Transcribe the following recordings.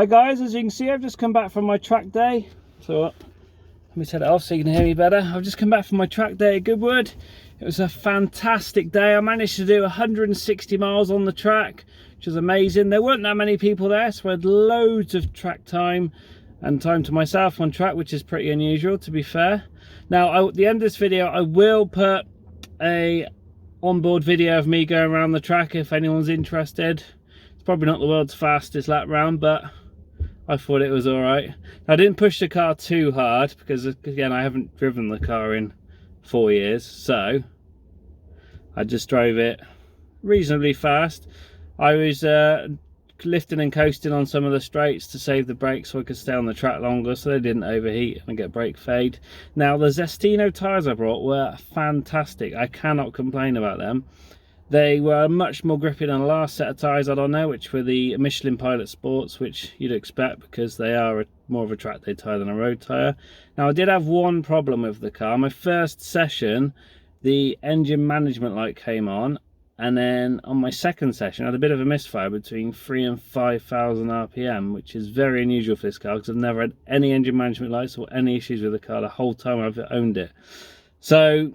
Hi guys, as you can see I've just come back from my track day. So let me set it off so you can hear me better. I've just come back from my track day at Goodwood. It was a fantastic day. I managed to do 160 miles on the track, which was amazing. There weren't that many people there, so I had loads of track time and time to myself on track, which is pretty unusual, to be fair. Now at the end of this video I will put a onboard video of me going around the track if anyone's interested. It's probably not the world's fastest lap round, but I thought it was alright. I didn't push the car too hard because, again, I haven't driven the car in 4 years, so I just drove it reasonably fast. I was lifting and coasting on some of the straights to save the brakes so I could stay on the track longer so they didn't overheat and get brake fade. Now the STI tyres I brought were fantastic. I cannot complain about them. They were much more grippy than the last set of tyres I had on there, which were the Michelin Pilot Sports, which you'd expect because they are more of a track day tyre than a road tyre. Now I did have one problem with the car. My first session the engine management light came on, and then on my second session I had a bit of a misfire between 3,000 and 5,000 RPM, which is very unusual for this car because I've never had any engine management lights or any issues with the car the whole time I've owned it. So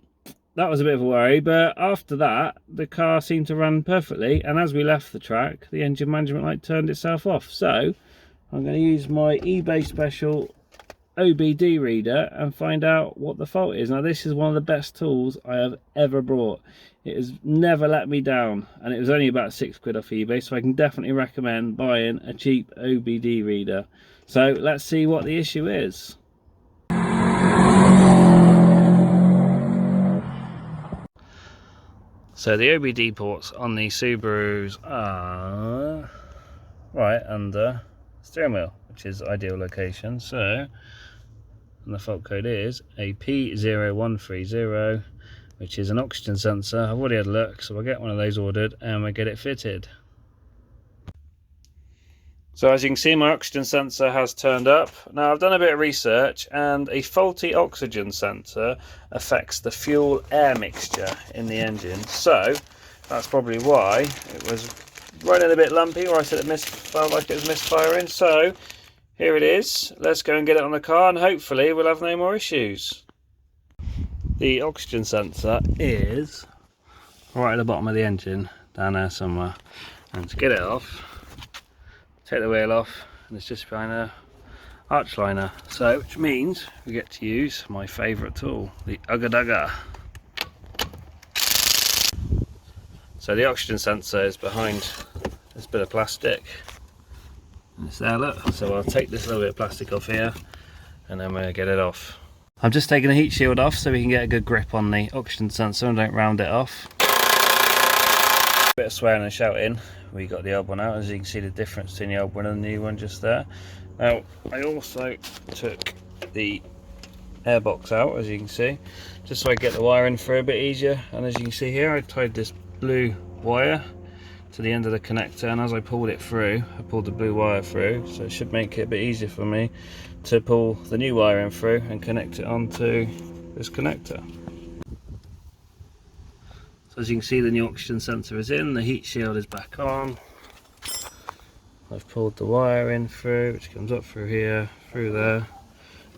that was a bit of a worry, but after that the car seemed to run perfectly, and as we left the track the engine management light turned itself off. So I'm going to use my eBay special OBD reader and find out what the fault is. Now this is one of the best tools I have ever brought. It has never let me down, and it was only about £6 off eBay, so I can definitely recommend buying a cheap OBD reader. So let's see what the issue is. So the OBD ports on the Subarus are right under steering wheel, which is the ideal location. So, and the fault code is a P0130, which is an oxygen sensor. I've already had a look, so we'll get one of those ordered and we'll get it fitted. So as you can see, my oxygen sensor has turned up. Now I've done a bit of research, and a faulty oxygen sensor affects the fuel air mixture in the engine. So that's probably why it was running a bit lumpy, or I said it felt like it was misfiring. So here it is. Let's go and get it on the car, and hopefully we'll have no more issues. The oxygen sensor is right at the bottom of the engine, down there somewhere. And to get it off, take the wheel off, and it's just behind a arch liner. So, which means we get to use my favourite tool, the Ugga Dugga. So the oxygen sensor is behind this bit of plastic. And it's there, look. So I'll take this little bit of plastic off here, and then we'll get it off. I'm just taking the heat shield off so we can get a good grip on the oxygen sensor and don't round it off. A bit of swearing and shouting. We got the old one out, as you can see the difference between the old one and the new one just there. Now I also took the airbox out, as you can see, just so I get the wiring through a bit easier. And as you can see here, I tied this blue wire to the end of the connector, and as I pulled it through, I pulled the blue wire through, so it should make it a bit easier for me to pull the new wiring through and connect it onto this connector. So as you can see, the new oxygen sensor is in, the heat shield is back on. I've pulled the wire in through, which comes up through here, through there.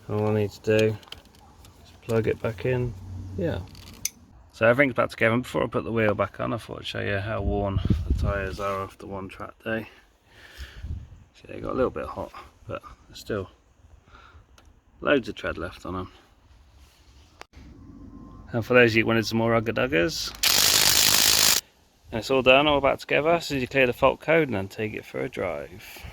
All I need to do is plug it back in. Yeah. So everything's back together. And before I put the wheel back on, I thought I'd show you how worn the tyres are after one track day. See, they got a little bit hot, but there's still loads of tread left on them. And for those of you who wanted some more Ugga Duggas, and it's all done, all back together. As soon as you clear the fault code and then take it for a drive.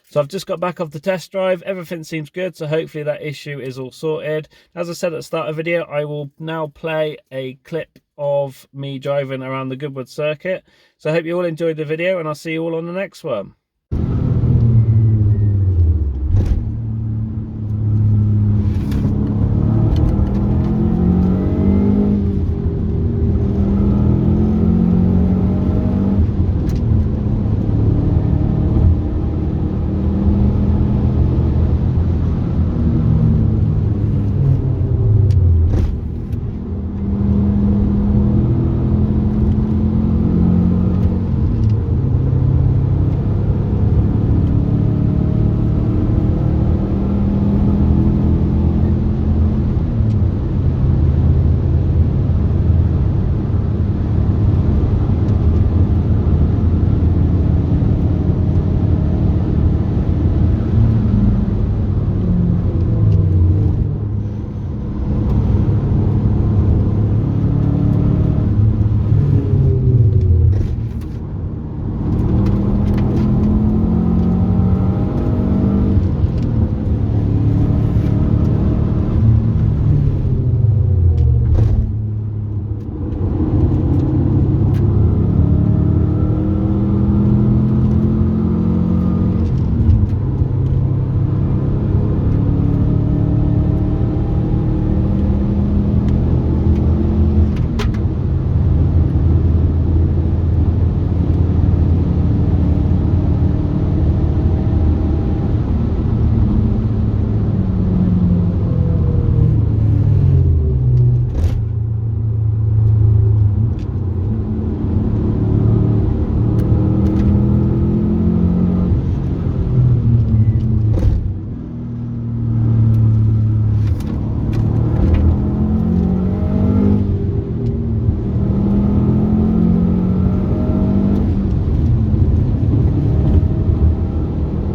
So I've just got back off the test drive. Everything seems good, so hopefully that issue is all sorted. As I said at the start of the video, I will now play a clip of me driving around the Goodwood circuit. So I hope you all enjoyed the video, and I'll see you all on the next one.